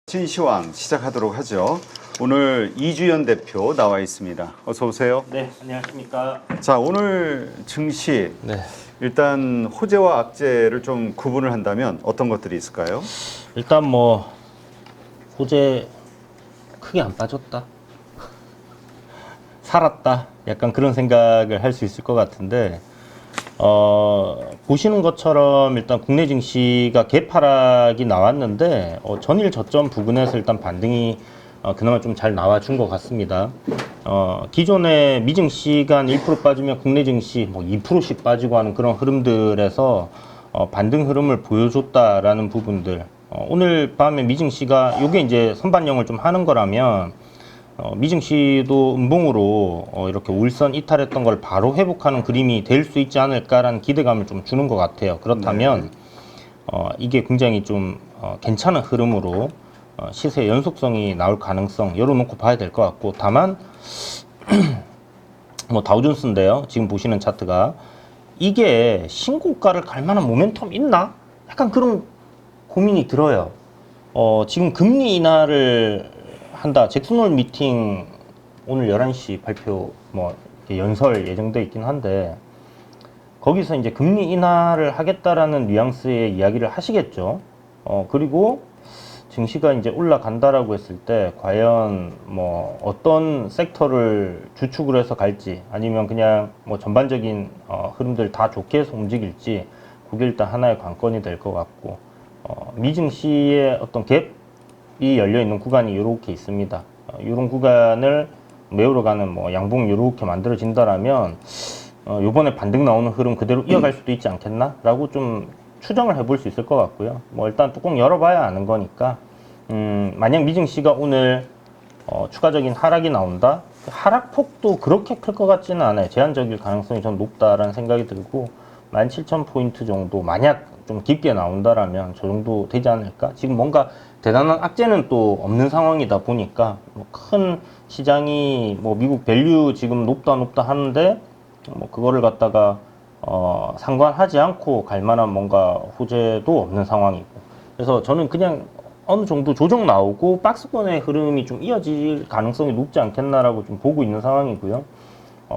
진시황 시작하도록 하죠. 오늘 이주연 대표 나와 있습니다. 어서 오세요. 네, 안녕하십니까. 자, 오늘 증시 네. 일단 호재와 악재를 좀 구분을 한다면 어떤 것들이 있을까요? 일단 뭐 호재 크게 안 빠졌다. 살았다. 약간 그런 생각을 할 수 있을 것 같은데 보시는 것처럼 일단 국내 증시가 개파락이 나왔는데 전일 저점 부근에서 일단 반등이 그나마 좀 잘 나와준 것 같습니다. 기존에 미증시가 한 1% 빠지면 국내 증시 뭐 2%씩 빠지고 하는 그런 흐름들에서 반등 흐름을 보여줬다라는 부분들. 오늘 밤에 미증시가 요게 이제 선반영을 좀 하는 거라면 미증시도 음봉으로 이렇게 울선 이탈했던 걸 바로 회복하는 그림이 될 수 있지 않을까라는 기대감을 좀 주는 것 같아요. 그렇다면 이게 굉장히 좀 괜찮은 흐름으로 시세 연속성이 나올 가능성 열어놓고 봐야 될 것 같고, 다만 뭐 다우존스인데요. 지금 보시는 차트가 이게 신고가를 갈 만한 모멘텀 있나? 약간 그런 고민이 들어요. 지금 금리 인하를 한다. 잭슨홀 미팅 오늘 11시 발표 뭐 연설 예정돼 있긴 한데 거기서 이제 금리 인하를 하겠다라는 뉘앙스의 이야기를 하시겠죠. 그리고 증시가 이제 올라간다라고 했을 때 과연 뭐 어떤 섹터를 주축을 해서 갈지 아니면 그냥 뭐 전반적인 흐름들 다 좋게 해서 움직일지 그게 일단 하나의 관건이 될 것 같고, 미증시의 어떤 갭이 열려 있는 구간이 이렇게 있습니다. 이런 구간을 메우러 가는 뭐 양봉 이렇게 만들어진다라면 요번에 반등 나오는 흐름 그대로 이어갈 수도 있지 않겠나라고 좀 추정을 해볼 수 있을 것 같고요. 뭐 일단 뚜껑 열어봐야 아는 거니까 만약 미증시가 오늘 추가적인 하락이 나온다? 하락폭도 그렇게 클 것 같지는 않아요. 제한적일 가능성이 좀 높다라는 생각이 들고 17,000포인트 정도 만약 좀 깊게 나온다라면 저 정도 되지 않을까? 지금 뭔가 대단한 악재는 또 없는 상황이다 보니까 뭐 큰 시장이 뭐 미국 밸류 지금 높다 하는데 뭐 그거를 갖다가 상관하지 않고 갈 만한 뭔가 호재도 없는 상황이고, 그래서 저는 그냥 어느 정도 조정 나오고 박스권의 흐름이 좀 이어질 가능성이 높지 않겠나라고 좀 보고 있는 상황이고요.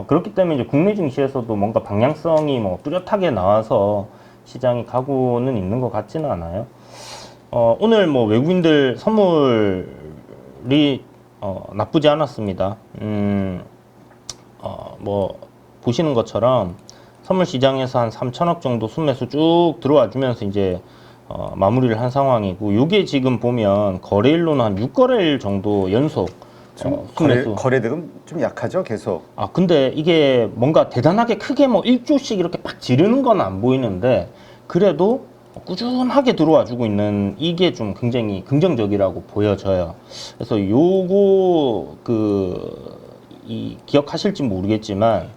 그렇기 때문에 이제 국내 증시에서도 뭔가 방향성이 뭐 뚜렷하게 나와서 시장이 가고는 있는 것 같지는 않아요. 오늘 뭐 외국인들 선물이 나쁘지 않았습니다. 뭐 보시는 것처럼 선물 시장에서 한 3천억 정도 순매수 쭉 들어와 주면서 이제 마무리를 한 상황이고, 요게 지금 보면 거래일로는 한 6거래일 정도 연속 거래대금 좀 약하죠, 계속. 근데 이게 뭔가 대단하게 크게 뭐 1조씩 이렇게 팍 지르는 건 안 보이는데 그래도 꾸준하게 들어와 주고 있는 이게 좀 굉장히 긍정적이라고 보여져요. 그래서 요거 기억하실지 모르겠지만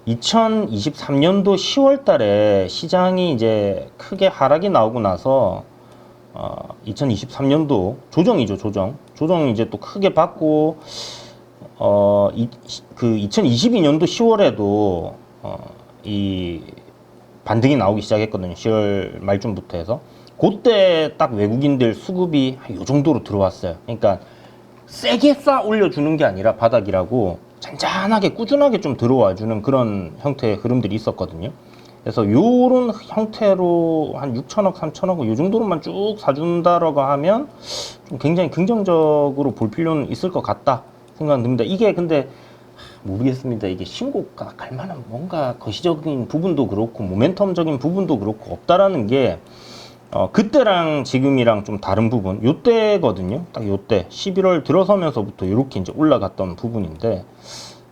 2023년도 10월 달에 시장이 이제 크게 하락이 나오고 나서 2023년도 조정이죠, 조정 이제 또 크게 받고 2022년도 10월에도 이 반등이 나오기 시작했거든요. 10월 말쯤부터 해서 그때 딱 외국인들 수급이 이 정도로 들어왔어요. 그러니까 세게 쏴 올려주는 게 아니라 바닥이라고 잔잔하게 꾸준하게 좀 들어와 주는 그런 형태의 흐름들이 있었거든요. 그래서 요런 형태로 한 6천억, 3천억 요 정도로만 쭉 사준다라고 하면 좀 굉장히 긍정적으로 볼 필요는 있을 것 같다 생각은 듭니다. 이게 근데 모르겠습니다. 이게 신고가 갈 만한 뭔가 거시적인 부분도 그렇고 모멘텀적인 부분도 그렇고 없다라는 게 그때랑 지금이랑 좀 다른 부분, 요때거든요. 딱 요때 11월 들어서면서부터 이렇게 이제 올라갔던 부분인데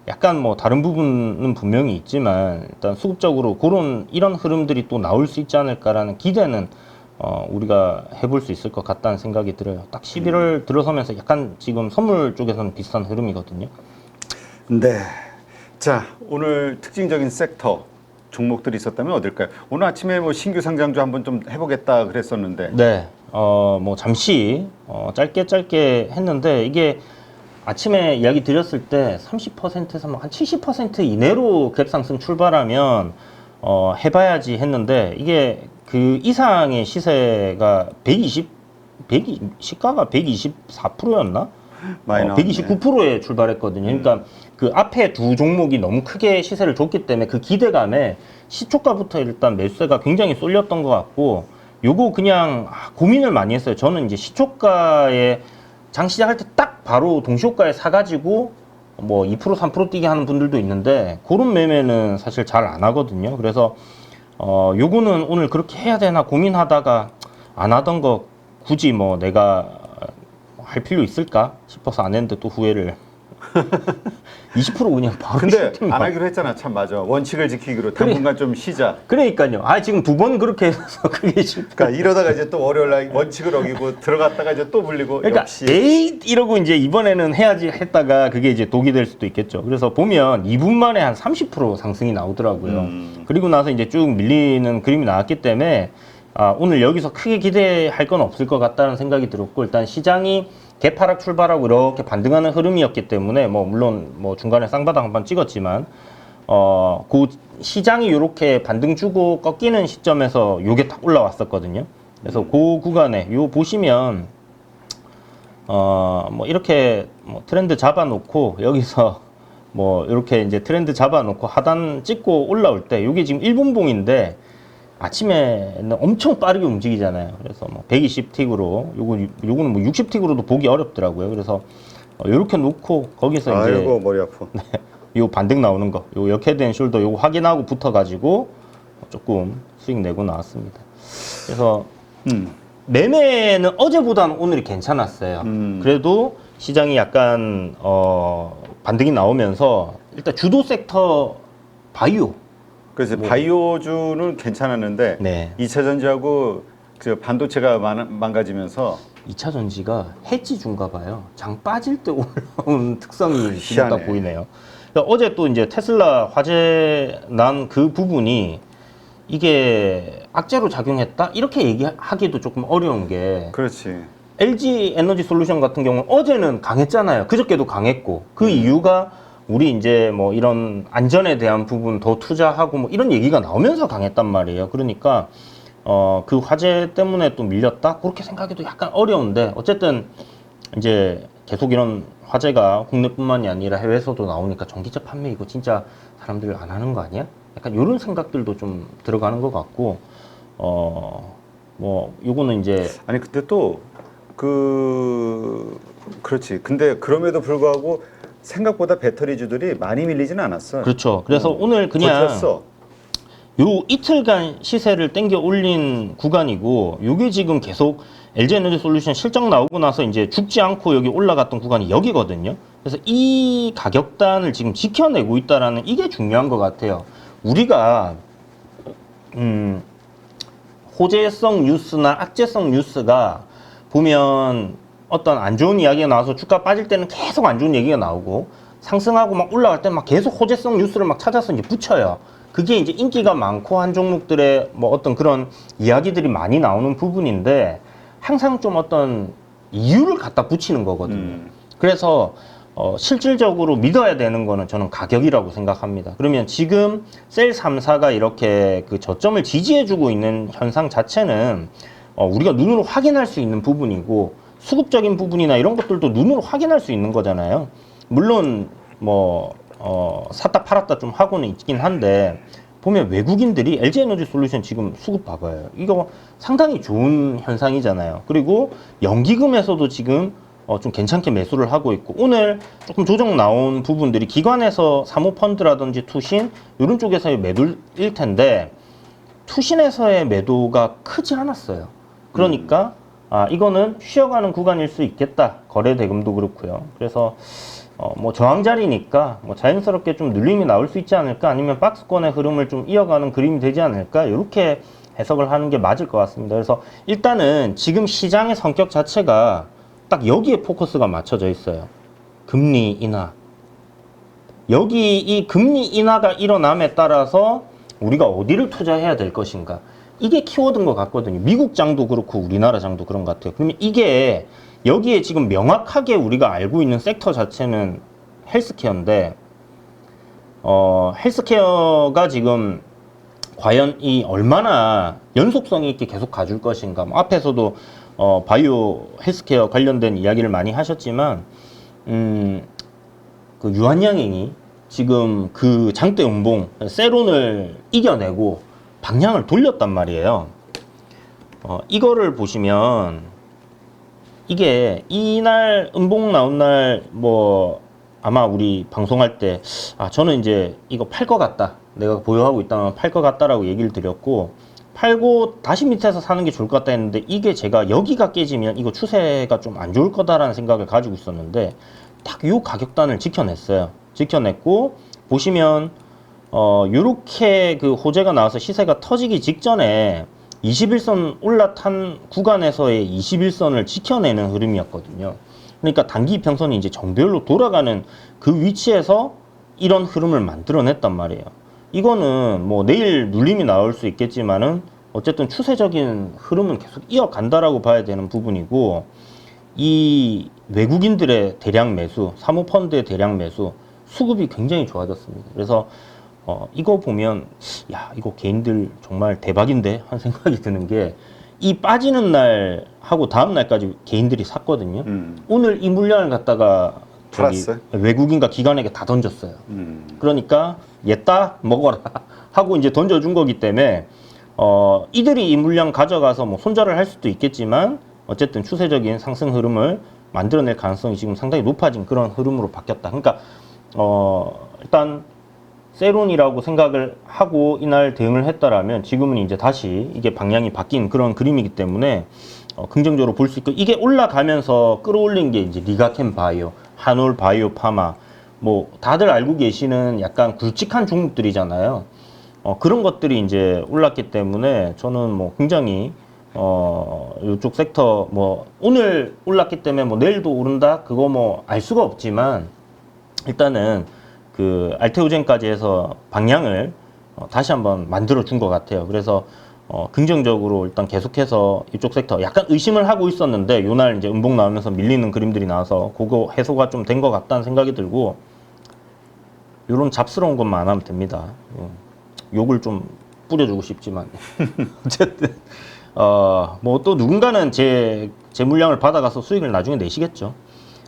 약간 뭐 다른 부분은 분명히 있지만 일단 수급적으로 이런 흐름들이 또 나올 수 있지 않을까라는 기대는 우리가 해볼 수 있을 것 같다는 생각이 들어요. 딱 11월 들어서면서 약간 지금 선물 쪽에서는 비슷한 흐름이거든요. 네. 자, 오늘 특징적인 섹터 종목들이 있었다면 어딜까요? 오늘 아침에 뭐 신규 상장주 한번 좀 해보겠다 그랬었는데. 네. 뭐 잠시 짧게 했는데 이게 아침에 이야기 드렸을 때 30%에서 한 70% 이내로 갭 상승 출발하면 해봐야지 했는데 이게 그 이상의 시세가 120 시가가 124%였나? 많이 나왔네. 129%에 출발했거든요. 그러니까 그 앞에 두 종목이 너무 크게 시세를 줬기 때문에 그 기대감에 시초가부터 일단 매수세가 굉장히 쏠렸던 것 같고, 요거 그냥 고민을 많이 했어요. 저는 이제 시초가에 장 시작할 때 딱 바로 동시호가에 사가지고 뭐 2% 3% 뛰게 하는 분들도 있는데, 그런 매매는 사실 잘 안 하거든요. 그래서 요거는 오늘 그렇게 해야 되나 고민하다가 안 하던 거 굳이 뭐 내가 할 필요 있을까 싶어서 안 했는데 또 후회를 20% 그냥 바로 근데 슈팅 안 막. 하기로 했잖아. 참 맞아. 원칙을 지키기로 당분간 좀 쉬자. 그러니까요. 지금 두 번 그렇게 해서 그게 실패. 그러니까 이러다가 이제 또 월요일 날 원칙을 어기고 들어갔다가 이제 또 불리고 그러니까 역시 에이 이러고 이제 이번에는 해야지 했다가 그게 이제 독이 될 수도 있겠죠. 그래서 보면 2분 만에 한 30% 상승이 나오더라고요. 그리고 나서 이제 쭉 밀리는 그림이 나왔기 때문에 오늘 여기서 크게 기대할 건 없을 것 같다는 생각이 들었고, 일단 시장이 개파락 출발하고 이렇게 반등하는 흐름이었기 때문에 뭐 물론 뭐 중간에 쌍바닥 한번 찍었지만 그 시장이 이렇게 반등 주고 꺾이는 시점에서 요게 딱 올라왔었거든요. 그래서 그 구간에 요 보시면 뭐 이렇게 뭐 트렌드 잡아놓고 여기서 뭐 이렇게 이제 트렌드 잡아놓고 하단 찍고 올라올 때 요게 지금 1분봉인데 아침에는 엄청 빠르게 움직이잖아요. 그래서 뭐 120틱으로 요거는 뭐 60틱으로도 보기 어렵더라고요. 그래서 요렇게 놓고 거기서 아이고 이제 머리 아파. 요 반등 나오는 거, 요 역헤드앤 숄더 요거 확인하고 붙어가지고 조금 수익 내고 나왔습니다. 그래서 매매는 어제보다는 오늘이 괜찮았어요. 그래도 시장이 약간 반등이 나오면서 일단 주도 섹터 바이오. 그래서 바이오주는 괜찮았는데 네. 2차 전지하고 그 반도체가 망가지면서 2차 전지가 해지준가 봐요. 장 빠질 때 올라온 특성이 지금 딱 희한해. 보이네요. 그러니까 어제 또 이제 테슬라 화재 난 그 부분이 이게 악재로 작용했다? 이렇게 얘기하기도 조금 어려운 게, 그렇지. LG 에너지 솔루션 같은 경우는 어제는 강했잖아요. 그저께도 강했고, 그 이유가 우리 이제 뭐 이런 안전에 대한 부분 더 투자하고 뭐 이런 얘기가 나오면서 강했단 말이에요. 그러니까 그 화재 때문에 또 밀렸다? 그렇게 생각해도 약간 어려운데, 어쨌든 이제 계속 이런 화재가 국내뿐만이 아니라 해외에서도 나오니까 전기차 판매 이거 진짜 사람들 안 하는 거 아니야? 약간 이런 생각들도 좀 들어가는 것 같고, 뭐 요거는 이제 아니 근데 또 그렇지. 근데 그럼에도 불구하고 생각보다 배터리주들이 많이 밀리지는 않았어. 그렇죠. 그래서 오늘 그냥 버텼어. 요 이틀간 시세를 땡겨 올린 구간이고, 요게 지금 계속 LG 에너지 솔루션 실적 나오고 나서 이제 죽지 않고 여기 올라갔던 구간이 여기거든요. 그래서 이 가격단을 지금 지켜내고 있다라는 이게 중요한 것 같아요. 우리가 호재성 뉴스나 악재성 뉴스가 보면 어떤 안 좋은 이야기가 나와서 주가 빠질 때는 계속 안 좋은 얘기가 나오고, 상승하고 막 올라갈 때는 막 계속 호재성 뉴스를 막 찾아서 이제 붙여요. 그게 이제 인기가 많고 한 종목들의 뭐 어떤 그런 이야기들이 많이 나오는 부분인데, 항상 좀 어떤 이유를 갖다 붙이는 거거든요. 그래서 실질적으로 믿어야 되는 거는 저는 가격이라고 생각합니다. 그러면 지금 셀 3사가 이렇게 그 저점을 지지해주고 있는 현상 자체는 우리가 눈으로 확인할 수 있는 부분이고, 수급적인 부분이나 이런 것들도 눈으로 확인할 수 있는 거잖아요. 물론 뭐 샀다 팔았다 좀 하고는 있긴 한데, 보면 외국인들이 LG 에너지 솔루션 지금 수급 봐봐요. 이거 상당히 좋은 현상이잖아요. 그리고 연기금에서도 지금 좀 괜찮게 매수를 하고 있고, 오늘 조금 조정 나온 부분들이 기관에서 사모펀드라든지 투신 이런 쪽에서의 매도일 텐데, 투신에서의 매도가 크지 않았어요. 그러니까 이거는 쉬어가는 구간일 수 있겠다. 거래 대금도 그렇고요. 그래서 뭐 저항 자리니까 뭐 자연스럽게 좀 눌림이 나올 수 있지 않을까, 아니면 박스권의 흐름을 좀 이어가는 그림이 되지 않을까, 이렇게 해석을 하는 게 맞을 것 같습니다. 그래서 일단은 지금 시장의 성격 자체가 딱 여기에 포커스가 맞춰져 있어요. 금리 인하. 여기 이 금리 인하가 일어남에 따라서 우리가 어디를 투자해야 될 것인가, 이게 키워드인 것 같거든요. 미국 장도 그렇고 우리나라 장도 그런 것 같아요. 그러면 이게 여기에 지금 명확하게 우리가 알고 있는 섹터 자체는 헬스케어인데, 헬스케어가 지금 과연 이 얼마나 연속성이 있게 계속 가줄 것인가. 뭐 앞에서도 바이오 헬스케어 관련된 이야기를 많이 하셨지만 그 유한양행이 지금 그 장대 음봉 세론을 이겨내고 방향을 돌렸단 말이에요. 이거를 보시면 이게 이날 음봉 나온 날 뭐 아마 우리 방송할 때 저는 이제 이거 팔 것 같다, 내가 보유하고 있다면 팔 것 같다라고 얘기를 드렸고, 팔고 다시 밑에서 사는 게 좋을 것 같다 했는데, 이게 제가 여기가 깨지면 이거 추세가 좀 안 좋을 거다라는 생각을 가지고 있었는데 딱 요 가격단을 지켜냈어요. 지켜냈고 보시면 요렇게 그 호재가 나와서 시세가 터지기 직전에 21선 올라탄 구간에서의 21선을 지켜내는 흐름이었거든요. 그러니까 단기 이평선이 이제 정배열로 돌아가는 그 위치에서 이런 흐름을 만들어냈단 말이에요. 이거는 뭐 내일 눌림이 나올 수 있겠지만은 어쨌든 추세적인 흐름은 계속 이어간다라고 봐야 되는 부분이고, 이 외국인들의 대량 매수, 사모펀드의 대량 매수, 수급이 굉장히 좋아졌습니다. 그래서 이거 보면 이거 개인들 정말 대박인데 하는 생각이 드는 게, 이 빠지는 날 하고 다음 날까지 개인들이 샀거든요. 오늘 이 물량을 갖다가 팔았어요? 외국인과 기관에게 다 던졌어요. 그러니까 얘따 먹어라 하고 이제 던져준 거기 때문에 이들이 이 물량 가져가서 뭐 손절을 할 수도 있겠지만 어쨌든 추세적인 상승 흐름을 만들어낼 가능성이 지금 상당히 높아진 그런 흐름으로 바뀌었다. 그러니까 일단 세론이라고 생각을 하고 이날 대응을 했다라면 지금은 이제 다시 이게 방향이 바뀐 그런 그림이기 때문에 긍정적으로 볼 수 있고, 이게 올라가면서 끌어올린 게 이제 리가켄 바이오, 한올 바이오 파마, 뭐 다들 알고 계시는 약간 굵직한 종목들이잖아요. 그런 것들이 이제 올랐기 때문에 저는 뭐 굉장히 이쪽 섹터 뭐 오늘 올랐기 때문에 뭐 내일도 오른다 그거 뭐 알 수가 없지만, 일단은 그 알테오젠까지 해서 방향을 다시 한번 만들어 준 것 같아요. 그래서 긍정적으로 일단 계속해서 이쪽 섹터 약간 의심을 하고 있었는데 요날 이제 음봉 나오면서 밀리는 그림들이 나와서 그거 해소가 좀 된 것 같다는 생각이 들고, 요런 잡스러운 것만 안 하면 됩니다. 욕을 좀 뿌려주고 싶지만 어쨌든 뭐 또 누군가는 제 물량을 받아가서 수익을 나중에 내시겠죠.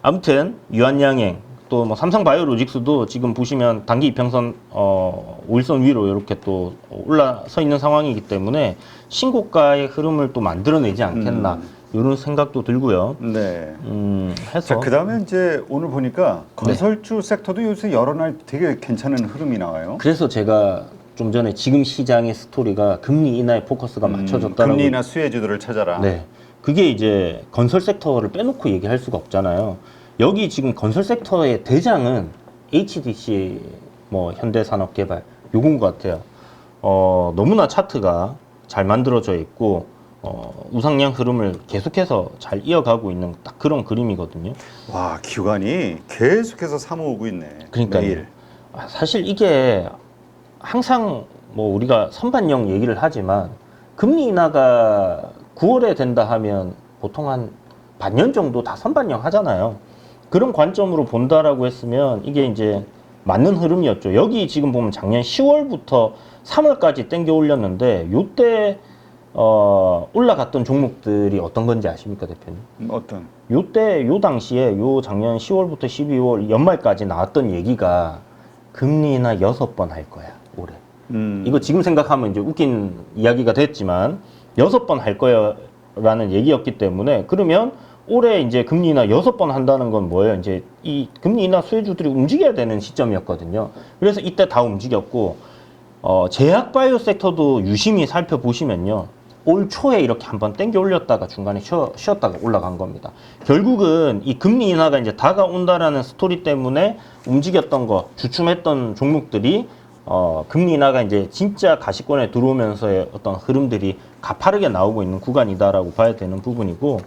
아무튼 유한양행 또 뭐 삼성바이오로직스도 지금 보시면 단기 이평선 5일선 위로 이렇게 또 올라서 있는 상황이기 때문에 신고가의 흐름을 또 만들어내지 않겠나 이런 생각도 들고요. 네. 해서 자, 그다음에 이제 오늘 보니까 건설주 섹터도 요새 여러 날 되게 괜찮은 흐름이 나와요. 그래서 제가 좀 전에 지금 시장의 스토리가 금리 인하에 포커스가 맞춰졌다라고. 금리 인하 수혜주들을 찾아라. 네. 그게 이제 건설 섹터를 빼놓고 얘기할 수가 없잖아요. 여기 지금 건설 섹터의 대장은 HDC, 뭐 현대산업개발 요건 것 같아요. 너무나 차트가 잘 만들어져 있고 우상향 흐름을 계속해서 잘 이어가고 있는 딱 그런 그림이거든요. 와, 기관이 계속해서 사모으고 있네. 그러니까요. 매일. 사실 이게 항상 뭐 우리가 선반영 얘기를 하지만 금리 인하가 9월에 된다 하면 보통 한 반년 정도 다 선반영 하잖아요. 그런 관점으로 본다라고 했으면 이게 이제 맞는 흐름이었죠. 여기 지금 보면 작년 10월부터 3월까지 땡겨 올렸는데 요때 올라갔던 종목들이 어떤 건지 아십니까, 대표님? 어떤? 요때 요 당시에 요 작년 10월부터 12월 연말까지 나왔던 얘기가 금리 인하 6번 할 거야, 올해. 이거 지금 생각하면 이제 웃긴 이야기가 됐지만 6번 할 거야라는 얘기였기 때문에, 그러면 올해 이제 금리 인하 6번 한다는 건 뭐예요? 이제 이 금리 인하 수혜주들이 움직여야 되는 시점이었거든요. 그래서 이때 다 움직였고, 제약 바이오 섹터도 유심히 살펴보시면요. 올 초에 이렇게 한번 땡겨 올렸다가 중간에 쉬었다가 올라간 겁니다. 결국은 이 금리 인하가 이제 다가온다라는 스토리 때문에 움직였던 거, 주춤했던 종목들이 금리 인하가 이제 진짜 가시권에 들어오면서의 어떤 흐름들이 가파르게 나오고 있는 구간이다라고 봐야 되는 부분이고,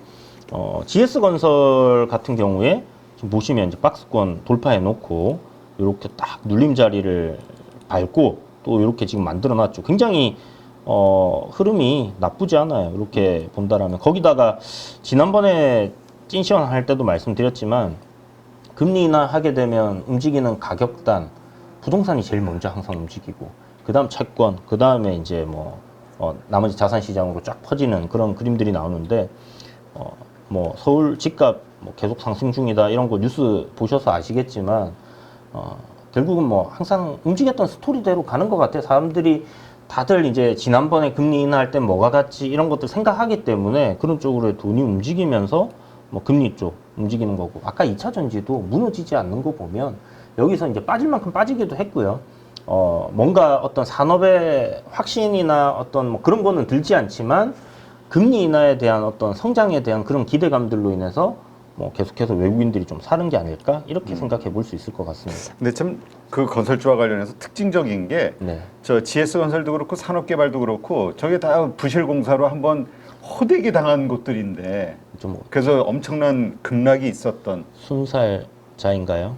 GS건설 같은 경우에 지금 보시면 이제 박스권 돌파해 놓고 이렇게 딱 눌림 자리를 밟고 또 이렇게 지금 만들어 놨죠. 굉장히 흐름이 나쁘지 않아요. 이렇게 본다라면. 거기다가 지난번에 찐시원 할 때도 말씀드렸지만 금리 인하 하게 되면 움직이는 가격단, 부동산이 제일 먼저 항상 움직이고, 그 다음 채권, 그 다음에 이제 뭐 나머지 자산 시장으로 쫙 퍼지는 그런 그림들이 나오는데, 뭐 서울 집값 뭐 계속 상승 중이다 이런 거 뉴스 보셔서 아시겠지만 결국은 뭐 항상 움직였던 스토리대로 가는 것 같아요. 사람들이 다들 이제 지난번에 금리 인하할 때 뭐가 같지 이런 것들 생각하기 때문에 그런 쪽으로 돈이 움직이면서 뭐 금리 쪽 움직이는 거고 아까 2차 전지도 무너지지 않는 거 보면 여기서 이제 빠질 만큼 빠지기도 했고요. 뭔가 어떤 산업의 확신이나 어떤 뭐 그런 거는 들지 않지만 금리 인하에 대한 어떤 성장에 대한 그런 기대감들로 인해서 뭐 계속해서 외국인들이 좀 사는 게 아닐까 이렇게 생각해 볼 수 있을 것 같습니다. 근데 참 그 건설주와 관련해서 특징적인 게 네. 저 GS건설도 그렇고 산업개발도 그렇고 저게 다 부실공사로 한번 호되게 당한 곳들인데 좀 그래서 엄청난 급락이 있었던 순살자인가요?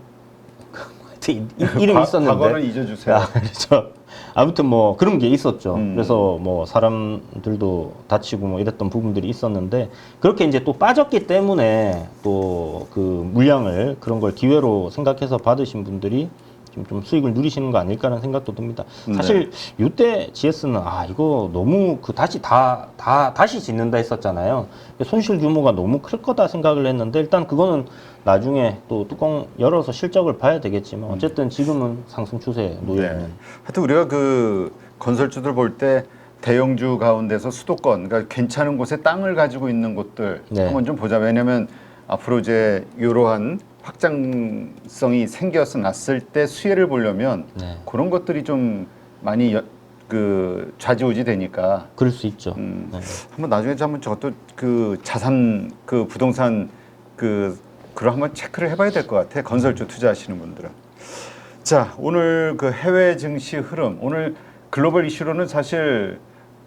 이름이 있었는데. 과거는 잊어주세요. 그렇죠. 아무튼 뭐 그런 게 있었죠. 음. 그래서 뭐 사람들도 다치고 뭐 이랬던 부분들이 있었는데 그렇게 이제 또 빠졌기 때문에 또 그 물량을 그런 걸 기회로 생각해서 받으신 분들이 지금 좀 수익을 누리시는 거 아닐까라는 생각도 듭니다. 사실 이때 GS는 이거 너무 그 다시 짓는다 했었잖아요. 손실 규모가 너무 클 거다 생각을 했는데 일단 그거는 나중에 또 뚜껑 열어서 실적을 봐야 되겠지만 어쨌든 지금은 상승 추세에 놓여 있는. 하여튼 우리가 그 건설주들 볼 때 대형주 가운데서 수도권, 그러니까 괜찮은 곳에 땅을 가지고 있는 곳들 네. 한번 좀 보자. 왜냐하면 앞으로 이제 이러한 확장성이 생겨서 났을 때 수혜를 보려면 네. 그런 것들이 좀 많이 그 좌지우지 되니까 그럴 수 있죠. 네. 한번 나중에 한번 저것도 그 자산 그 부동산 그걸 한번 체크를 해봐야 될 것 같아. 건설주 투자하시는 분들은. 자, 오늘 그 해외 증시 흐름, 오늘 글로벌 이슈로는 사실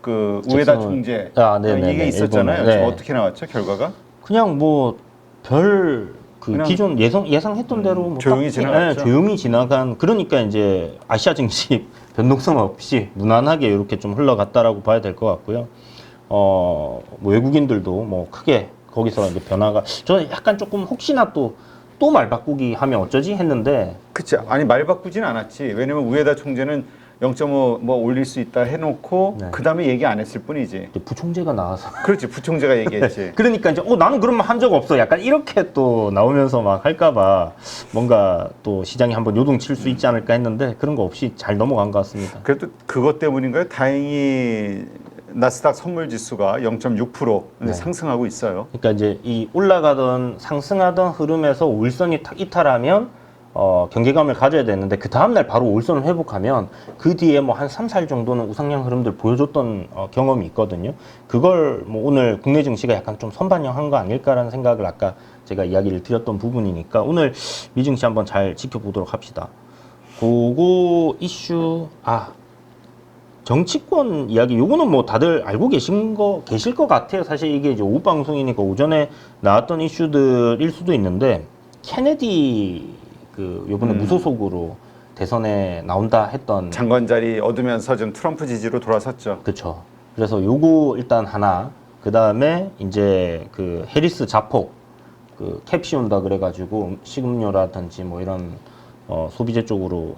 그 우에다 총재 네네네. 이게 있었잖아요. 일본에, 네. 지금 어떻게 나왔죠, 결과가? 그냥 뭐 별 그 그냥 기존 예상했던 대로 뭐 조용히 딱히, 지나갔죠? 조용히 지나간 그러니까 이제 아시아 증시 변동성 없이 무난하게 이렇게 좀 흘러갔다라고 봐야 될 것 같고요. 뭐 외국인들도 뭐 크게 거기서 이제 변화가 저는 약간 조금 혹시나 또 말 바꾸기 하면 어쩌지 했는데 그치. 아니 말 바꾸진 않았지. 왜냐면 우에다 총재는 0.5 뭐 올릴 수 있다 해놓고 네. 그 다음에 얘기 안 했을 뿐이지. 이제 부총재가 나와서 그렇지. 부총재가 얘기했지. 그러니까 이제 나는 그런 말 한 적 없어. 약간 이렇게 또 나오면서 막 할까봐 뭔가 또 시장이 한번 요동칠 수 있지 않을까 했는데 그런 거 없이 잘 넘어간 것 같습니다. 그래도 그것 때문인가요? 다행히 나스닥 선물 지수가 0.6% 네. 상승하고 있어요. 그러니까 이제 이 올라가던 상승하던 흐름에서 울선이 이탈하면 경계감을 가져야 되는데 그 다음날 바로 울선을 회복하면 그 뒤에 뭐 한 3, 4일 정도는 우상향 흐름들 보여줬던 경험이 있거든요. 그걸 뭐 오늘 국내 증시가 약간 좀 선반영한 거 아닐까라는 생각을 아까 제가 이야기를 드렸던 부분이니까 오늘 미증시 한번 잘 지켜보도록 합시다. 그거 이슈 정치권 이야기 요거는 뭐 다들 알고 계실 것 같아요. 사실 이게 이제 오후 방송이니까 오전에 나왔던 이슈들일 수도 있는데 케네디 요번에 무소속으로 대선에 나온다 했던 장관 자리 얻으면서 좀 트럼프 지지로 돌아섰죠. 그렇죠. 그래서 요거 일단 하나 그 다음에 이제 그 해리스 자폭 캡 씌운다 그래가지고 식음료라든지 뭐 이런 소비재 쪽으로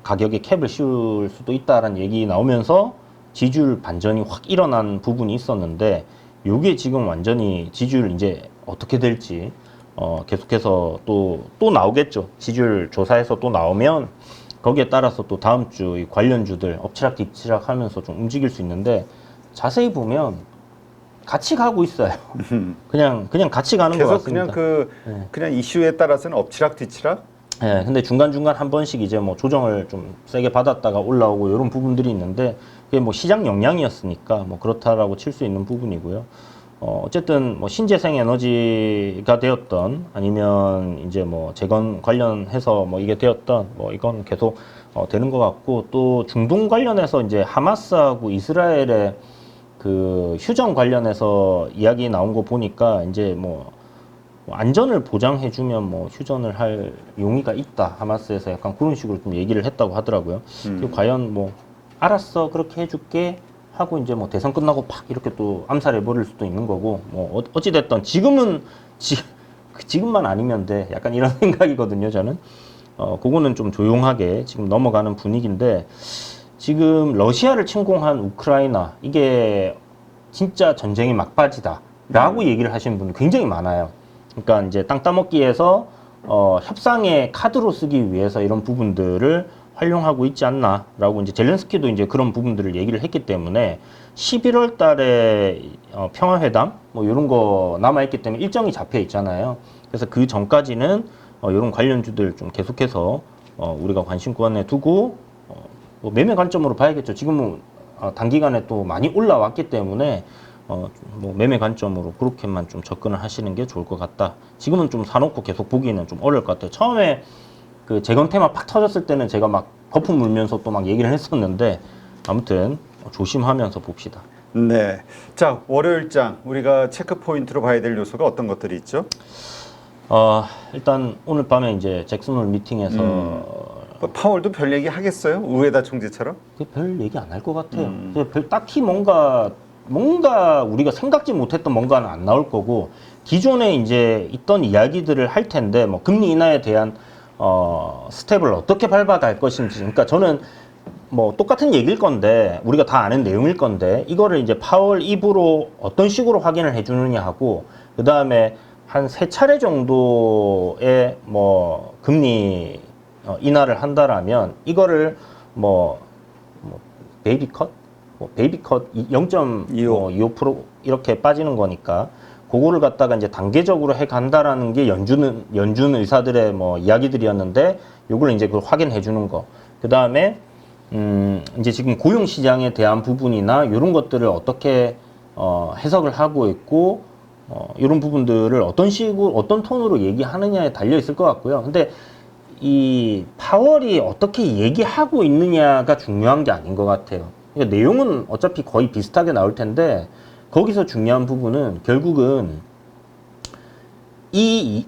가격에 캡을 씌울 수도 있다라는 얘기 나오면서 지지율 반전이 확 일어난 부분이 있었는데 요게 지금 완전히 지지율 이제 어떻게 될지 계속해서 또 나오겠죠. 지지율 조사에서 또 나오면 거기에 따라서 또 다음 주 이 관련주들 엎치락뒤치락 하면서 좀 움직일 수 있는데 자세히 보면 같이 가고 있어요. 그냥 같이 가는 것 계속 같습니다. 그냥 이슈에 따라서는 엎치락뒤치락. 네, 근데 중간중간 한 번씩 이제 뭐 조정을 좀 세게 받았다가 올라오고 이런 부분들이 있는데 그게 뭐 시장 역량이었으니까 뭐 그렇다라고 칠 수 있는 부분이고요. 어쨌든 뭐 신재생 에너지가 되었던 아니면 이제 뭐 재건 관련해서 뭐 이게 되었던 뭐 이건 계속 되는 것 같고 또 중동 관련해서 이제 하마스하고 이스라엘의 그 휴전 관련해서 이야기 나온 거 보니까 이제 뭐 안전을 보장해주면 뭐 휴전을 할 용의가 있다 하마스에서 약간 그런 식으로 좀 얘기를 했다고 하더라고요. 과연 뭐 알았어 그렇게 해줄게 하고 이제 뭐 대선 끝나고 팍 이렇게 또 암살해 버릴 수도 있는 거고 뭐 어찌 됐든 지금만 아니면 돼 약간 이런 생각이거든요 저는. 그거는 좀 조용하게 지금 넘어가는 분위기인데 지금 러시아를 침공한 우크라이나 이게 진짜 전쟁이 막바지다. 라고 얘기를 하시는 분들 굉장히 많아요. 그러니까 이제 땅 따먹기에서 협상의 카드로 쓰기 위해서 이런 부분들을 활용하고 있지 않나라고 이제 젤렌스키도 이제 그런 부분들을 얘기를 했기 때문에 11월 달에 평화회담 뭐 이런 거 남아 있기 때문에 일정이 잡혀 있잖아요. 그래서 그 전까지는 이런 관련주들 좀 계속해서 우리가 관심권에 두고 뭐 매매 관점으로 봐야겠죠. 지금은 단기간에 또 많이 올라왔기 때문에 뭐 매매 관점으로 그렇게만 좀 접근을 하시는 게 좋을 것 같다. 지금은 좀 사놓고 계속 보기는 좀 어려울 것 같아요. 처음에 그 재건 테마 팍 터졌을 때는 제가 막 거품 물면서 또 막 얘기를 했었는데 아무튼 조심하면서 봅시다. 네. 자, 월요일장 우리가 체크 포인트로 봐야 될 요소가 어떤 것들이 있죠? 일단 오늘 밤에 이제 잭슨홀 미팅에서 뭐 파월도 별 얘기 하겠어요? 우에다 총재처럼? 별 얘기 안 할 것 같아요. 딱히 뭔가 우리가 생각지 못했던 뭔가는 안 나올 거고 기존에 이제 있던 이야기들을 할 텐데 뭐 금리 인하에 대한 스텝을 어떻게 밟아갈 것인지. 그러니까 저는 뭐 똑같은 얘기일 건데 우리가 다 아는 내용일 건데 이거를 이제 파월 입으로 어떤 식으로 확인을 해주느냐 하고 그 다음에 한 3차례 정도의 뭐 금리 인하를 한다라면 이거를 베이비컷 0.25% 이렇게 빠지는 거니까 그거를 갖다가 이제 단계적으로 해 간다라는 게 연준 의사들의 뭐 이야기들이었는데 요걸 이제 그걸 확인해 주는 거. 그다음에 이제 지금 고용 시장에 대한 부분이나 이런 것들을 어떻게 해석을 하고 있고 이런 부분들을 어떤 톤으로 얘기하느냐에 달려 있을 것 같고요. 근데 이 파월이 어떻게 얘기하고 있느냐가 중요한 게 아닌 것 같아요. 그러니까 내용은 어차피 거의 비슷하게 나올 텐데 거기서 중요한 부분은 결국은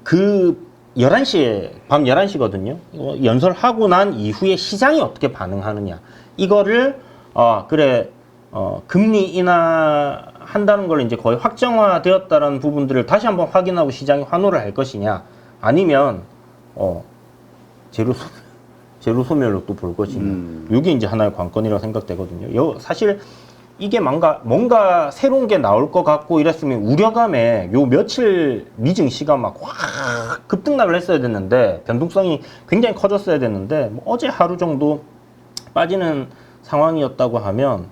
그 11시에 밤 11시거든요. 연설하고 난 이후에 시장이 어떻게 반응하느냐. 이거를 금리 인하한다는 걸 이제 거의 확정화되었다는 부분들을 다시 한번 확인하고 시장이 환호를 할 것이냐, 아니면 제로 소멸로 또 볼 것이냐. 이게 이제 하나의 관건이라고 생각되거든요. 사실 이게 뭔가 새로운 게 나올 것 같고 이랬으면 우려감에 요 며칠 미증시가 막 확 급등락을 했어야 됐는데 변동성이 굉장히 커졌어야 됐는데 뭐 어제 하루 정도 빠지는 상황이었다고 하면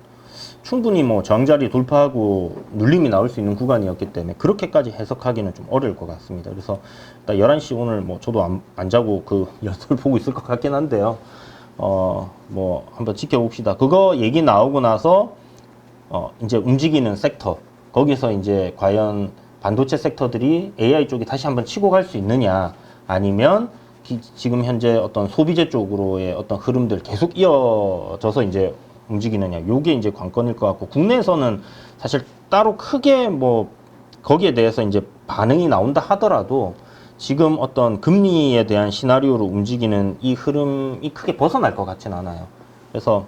충분히 뭐 저항자리 돌파하고 눌림이 나올 수 있는 구간이었기 때문에 그렇게까지 해석하기는 좀 어려울 것 같습니다. 그래서 일단 11시 오늘 뭐 저도 안 자고 그 연설 보고 있을 것 같긴 한데요. 뭐 한번 지켜봅시다. 그거 얘기 나오고 나서 이제 움직이는 섹터, 거기서 이제 과연 반도체 섹터들이 AI 쪽이 다시 한번 치고 갈 수 있느냐, 아니면 지금 현재 어떤 소비재 쪽으로의 어떤 흐름들 계속 이어져서 이제 움직이느냐, 요게 이제 관건일 것 같고, 국내에서는 사실 따로 크게 뭐 거기에 대해서 이제 반응이 나온다 하더라도 지금 어떤 금리에 대한 시나리오로 움직이는 이 흐름이 크게 벗어날 것 같진 않아요. 그래서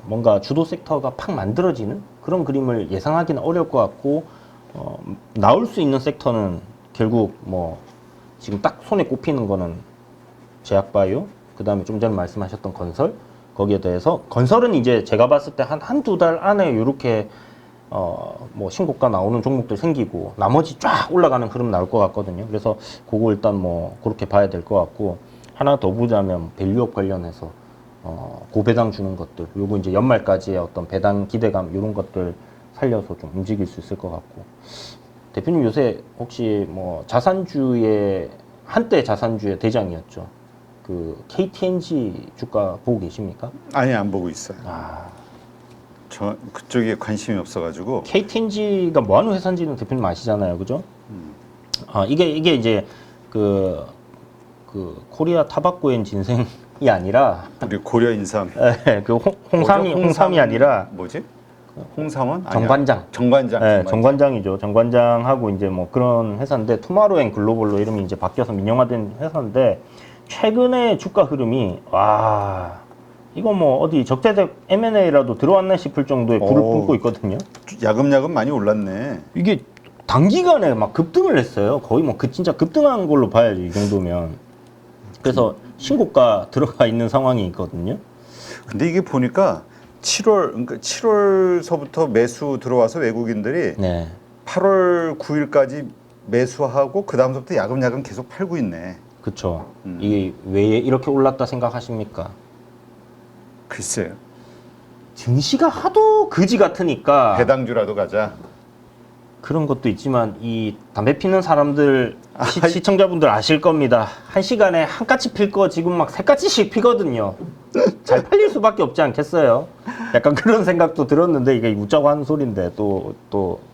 뭔가 주도 섹터가 팍 만들어지는 그런 그림을 예상하기는 어려울 것 같고, 나올 수 있는 섹터는 결국 뭐 지금 딱 손에 꼽히는 거는 제약바이오, 그 다음에 좀 전에 말씀하셨던 건설, 거기에 대해서 건설은 이제 제가 봤을 때 한두 달 안에 이렇게 뭐 신고가 나오는 종목들 생기고 나머지 쫙 올라가는 흐름 나올 것 같거든요. 그래서 그거 일단 뭐 그렇게 봐야 될 것 같고, 하나 더 보자면 밸류업 관련해서 고배당 주는 것들, 요거 이제 연말까지의 어떤 배당 기대감, 이런 것들 살려서 좀 움직일 수 있을 것 같고. 대표님 요새 혹시 뭐 한때 자산주의 대장이었죠. 그 KTNG 주가 보고 계십니까? 아니, 안 보고 있어요. 저 그쪽에 관심이 없어가지고. KTNG가 뭐 하는 회사인지는 대표님 아시잖아요, 그죠? 이게 이제 그 코리아 타바코엔 진생이 아니라 우리 고려 인삼. 네, 그 홍삼이 아니라 뭐지? 홍삼원? 정관장. 정관장. 네, 정관장이죠. 정관장하고 이제 뭐 그런 회사인데 투마로우 앤 글로벌로 이름이 이제 바뀌어서 민영화된 회사인데, 최근에 주가 흐름이 이거 뭐 어디 적재적 M&A라도 들어왔나 싶을 정도의 불을 뿜고 있거든요. 야금야금 많이 올랐네. 이게 단기간에 막 급등을 했어요. 거의 뭐 진짜 급등한 걸로 봐야지, 이 정도면. 그래서 신고가 들어가 있는 상황이 있거든요. 근데 이게 보니까 7월서부터 매수 들어와서 외국인들이 네. 8월 9일까지 매수하고 그 다음부터 야금야금 계속 팔고 있네. 그렇죠. 이게 왜 이렇게 올랐다 생각하십니까? 글쎄요. 증시가 하도 거지 같으니까 배당주라도 가자. 그런 것도 있지만 이 담배 피는 사람들 시청자분들 아실 겁니다. 한 시간에 한 가지 필 거 지금 막 세 가지씩 피거든요. 잘 팔릴 수밖에 없지 않겠어요? 약간 그런 생각도 들었는데 이게 웃자고 하는 소리인데 또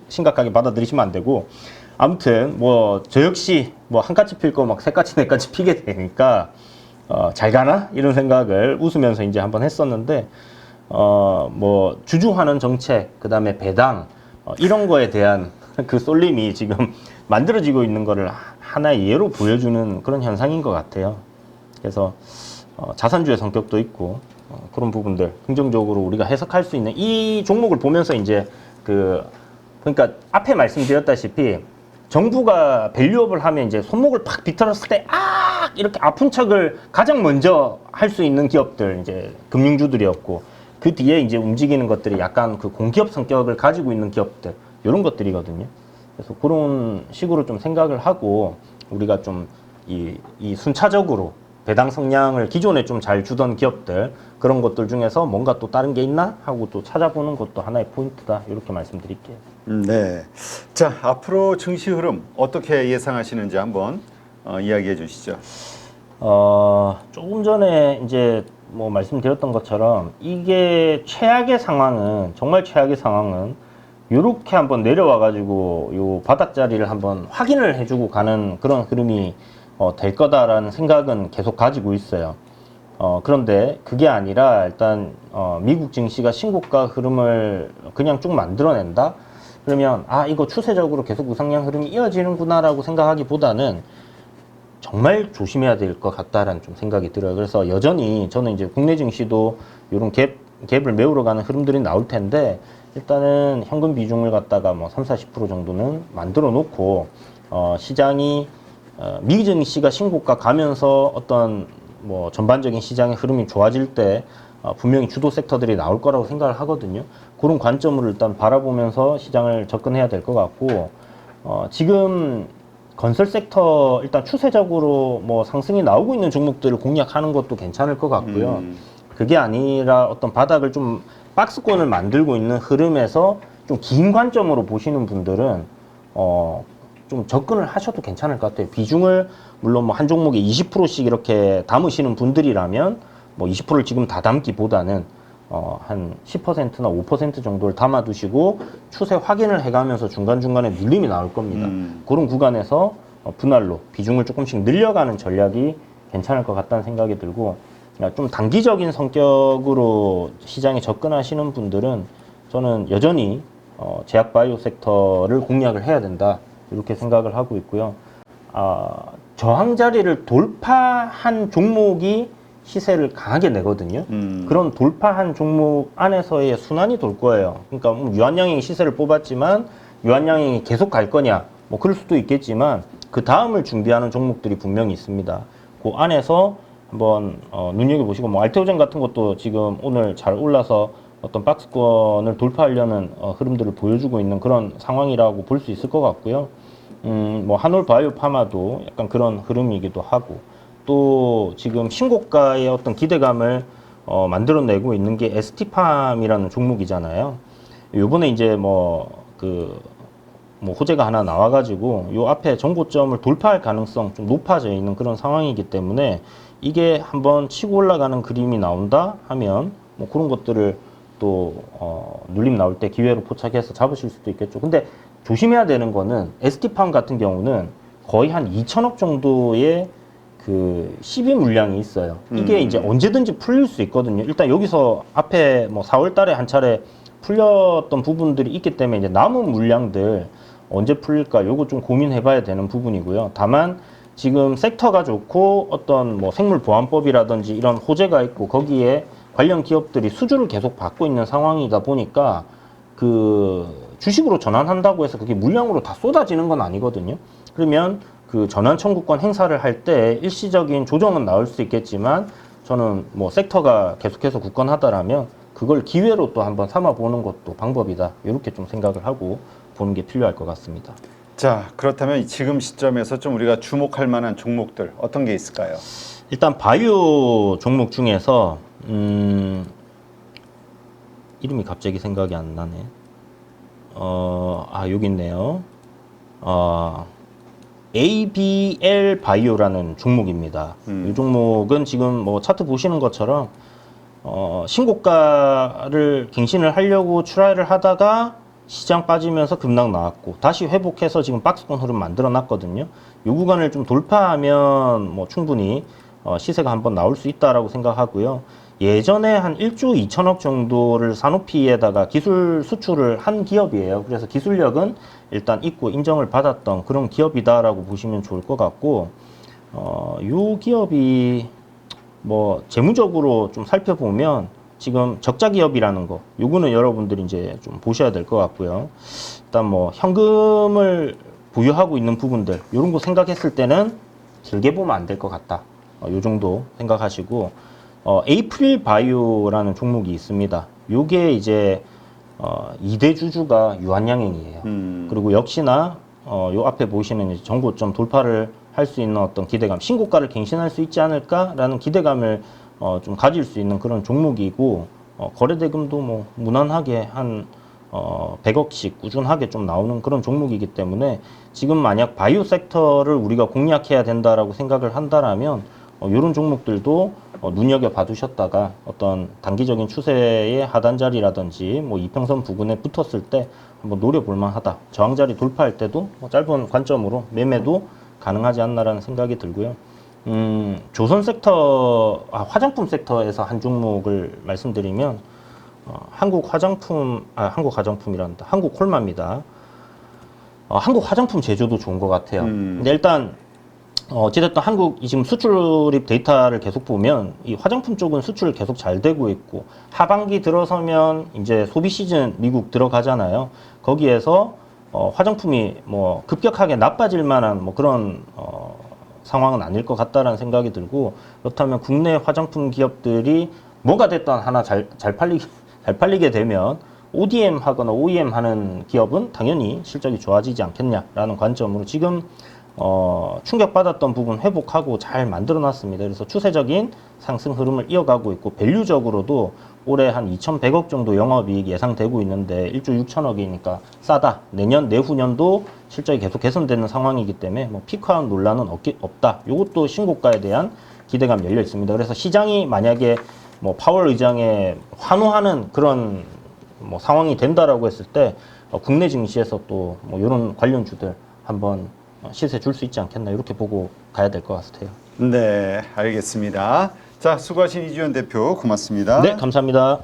심각하게 받아들이시면 안 되고 아무튼 뭐 저 역시 뭐 한 가지 필 거 막 세 가지 네 가지 피게 되니까 잘 가나 이런 생각을 웃으면서 이제 한번 했었는데 뭐 주주환원 정책 그다음에 배당 이런 거에 대한 그 쏠림이 지금 만들어지고 있는 거를 하나의 예로 보여주는 그런 현상인 것 같아요. 그래서 자산주의 성격도 있고 그런 부분들 긍정적으로 우리가 해석할 수 있는 이 종목을 보면서 이제 그러니까 앞에 말씀드렸다시피 정부가 밸류업을 하면 이제 손목을 팍 비틀었을 때 이렇게 아픈 척을 가장 먼저 할 수 있는 기업들 이제 금융주들이었고 그 뒤에 이제 움직이는 것들이 약간 그 공기업 성격을 가지고 있는 기업들 이런 것들이거든요. 그래서 그런 식으로 좀 생각을 하고 우리가 좀 이 순차적으로 배당 성량을 기존에 좀 잘 주던 기업들 그런 것들 중에서 뭔가 또 다른 게 있나 하고 또 찾아보는 것도 하나의 포인트다 이렇게 말씀드릴게요. 네. 자, 앞으로 증시 흐름 어떻게 예상하시는지 한번 이야기해 주시죠. 조금 전에 이제 뭐 말씀드렸던 것처럼 이게 최악의 상황은 정말 최악의 상황은 요렇게 한번 내려와 가지고 요 바닥 자리를 한번 확인을 해주고 가는 그런 흐름이 될 거다라는 생각은 계속 가지고 있어요. 그런데 그게 아니라 일단 미국 증시가 신고가 흐름을 그냥 쭉 만들어낸다? 그러면 이거 추세적으로 계속 우상향 흐름이 이어지는구나라고 생각하기보다는 정말 조심해야 될 것 같다라는 좀 생각이 들어요. 그래서 여전히 저는 이제 국내 증시도 이런 갭을 메우러 가는 흐름들이 나올 텐데 일단은 현금 비중을 갖다가 뭐 30-40% 정도는 만들어 놓고 시장이 미 증시가 신고가 가면서 어떤 뭐 전반적인 시장의 흐름이 좋아질 때 분명히 주도 섹터들이 나올 거라고 생각을 하거든요. 그런 관점으로 일단 바라보면서 시장을 접근해야 될 것 같고 지금 건설 섹터 일단 추세적으로 뭐 상승이 나오고 있는 종목들을 공략하는 것도 괜찮을 것 같고요. 그게 아니라 어떤 바닥을 좀 박스권을 만들고 있는 흐름에서 좀 긴 관점으로 보시는 분들은 좀 접근을 하셔도 괜찮을 것 같아요. 비중을 물론 뭐 한 종목에 20%씩 이렇게 담으시는 분들이라면 뭐 20%를 지금 다 담기보다는 한 10%나 5% 정도를 담아두시고 추세 확인을 해가면서 중간중간에 눌림이 나올 겁니다. 그런 구간에서 분할로 비중을 조금씩 늘려가는 전략이 괜찮을 것 같다는 생각이 들고 좀 단기적인 성격으로 시장에 접근하시는 분들은 저는 여전히 제약 바이오 섹터를 공략을 해야 된다 이렇게 생각을 하고 있고요. 저항 자리를 돌파한 종목이 시세를 강하게 내거든요. 그런 돌파한 종목 안에서의 순환이 돌 거예요. 그러니까 유한양행이 시세를 뽑았지만 유한양행이 계속 갈 거냐 뭐 그럴 수도 있겠지만 그 다음을 준비하는 종목들이 분명히 있습니다. 그 안에서 한번 눈여겨보시고 뭐 알테오젠 같은 것도 지금 오늘 잘 올라서 어떤 박스권을 돌파하려는 흐름들을 보여주고 있는 그런 상황이라고 볼 수 있을 것 같고요. 뭐 한올 바이오 파마도 약간 그런 흐름이기도 하고 또 지금 신고가의 어떤 기대감을 만들어내고 있는 게 ST팜이라는 종목이잖아요. 요번에 이제 뭐 호재가 하나 나와가지고 요 앞에 정고점을 돌파할 가능성 좀 높아져 있는 그런 상황이기 때문에 이게 한번 치고 올라가는 그림이 나온다 하면 뭐 그런 것들을 또 눌림 나올 때 기회로 포착해서 잡으실 수도 있겠죠. 근데 조심해야 되는 거는 ST팜 같은 경우는 거의 한 2천억 정도의 그 시비 물량이 있어요. 이게 이제 언제든지 풀릴 수 있거든요. 일단 여기서 앞에 뭐 4월 달에 한 차례 풀렸던 부분들이 있기 때문에 이제 남은 물량들 언제 풀릴까 요거 좀 고민해 봐야 되는 부분이고요. 다만 지금 섹터가 좋고 어떤 뭐 생물보안법이라든지 이런 호재가 있고 거기에 관련 기업들이 수주를 계속 받고 있는 상황이다 보니까 그 주식으로 전환한다고 해서 그게 물량으로 다 쏟아지는 건 아니거든요. 그러면 그 전환 청구권 행사를 할 때 일시적인 조정은 나올 수 있겠지만 저는 뭐 섹터가 계속해서 굳건하다라면 그걸 기회로 또 한번 삼아 보는 것도 방법이다. 이렇게 좀 생각을 하고 보는 게 필요할 것 같습니다. 자, 그렇다면 지금 시점에서 좀 우리가 주목할 만한 종목들 어떤 게 있을까요? 일단 바이오 종목 중에서 이름이 갑자기 생각이 안 나네. 여기 있네요. ABL 바이오라는 종목입니다. 이 종목은 지금 뭐 차트 보시는 것처럼 신고가를 갱신을 하려고 트라이를 하다가 시장 빠지면서 급락 나왔고 다시 회복해서 지금 박스권 흐름 만들어 놨거든요. 이 구간을 좀 돌파하면 뭐 충분히 시세가 한번 나올 수 있다라고 생각하고요. 예전에 한 1조 2천억 정도를 사노피에다가 기술 수출을 한 기업이에요. 그래서 기술력은 일단 있고 인정을 받았던 그런 기업이다라고 보시면 좋을 것 같고, 이 기업이 뭐 재무적으로 좀 살펴보면 지금 적자 기업이라는 거, 요거는 여러분들이 이제 좀 보셔야 될 것 같고요. 일단 뭐 현금을 보유하고 있는 부분들, 요런 거 생각했을 때는 길게 보면 안 될 것 같다. 요 정도 생각하시고, 에이프릴 바이오라는 종목이 있습니다. 요게 이제 2대 주주가 유한양행이에요. 그리고 역시나 요 앞에 보시는 이제 정고점 돌파를 할 수 있는 어떤 기대감, 신고가를 갱신할 수 있지 않을까라는 기대감을 좀 가질 수 있는 그런 종목이고, 거래 대금도 뭐 무난하게 한 100억씩 꾸준하게 좀 나오는 그런 종목이기 때문에 지금 만약 바이오 섹터를 우리가 공략해야 된다라고 생각을 한다라면 이런 종목들도 눈여겨 봐두셨다가 어떤 단기적인 추세의 하단 자리라든지 뭐 이평선 부근에 붙었을 때 한번 노려볼 만하다. 저항 자리 돌파할 때도 뭐 짧은 관점으로 매매도 가능하지 않나라는 생각이 들고요. 조선 섹터, 화장품 섹터에서 한 종목을 말씀드리면 한국 화장품이란다. 한국 콜마입니다. 한국 화장품 제조도 좋은 것 같아요. 근데 일단 어찌됐든 한국이 지금 수출입 데이터를 계속 보면 이 화장품 쪽은 수출 계속 잘 되고 있고 하반기 들어서면 이제 소비 시즌 미국 들어가잖아요. 거기에서 화장품이 뭐 급격하게 나빠질 만한 뭐 그런 상황은 아닐 것 같다라는 생각이 들고, 그렇다면 국내 화장품 기업들이 뭐가 됐든 하나 잘 팔리게 되면 ODM 하거나 OEM 하는 기업은 당연히 실적이 좋아지지 않겠냐라는 관점으로 지금 충격받았던 부분 회복하고 잘 만들어 놨습니다. 그래서 추세적인 상승 흐름을 이어가고 있고, 밸류적으로도 올해 한 2,100억 정도 영업이익 예상되고 있는데 1조 6천억이니까 싸다. 내년, 내후년도 실적이 계속 개선되는 상황이기 때문에 뭐 피크아웃 논란은 없다. 이것도 신고가에 대한 기대감이 열려 있습니다. 그래서 시장이 만약에 뭐 파월 의장에 환호하는 그런 뭐 상황이 된다라고 했을 때 국내 증시에서 또 뭐 이런 관련주들 한번 시세 줄 수 있지 않겠나 이렇게 보고 가야 될 것 같아요. 네, 알겠습니다. 자, 수고하신 이주연 대표 고맙습니다. 네, 감사합니다.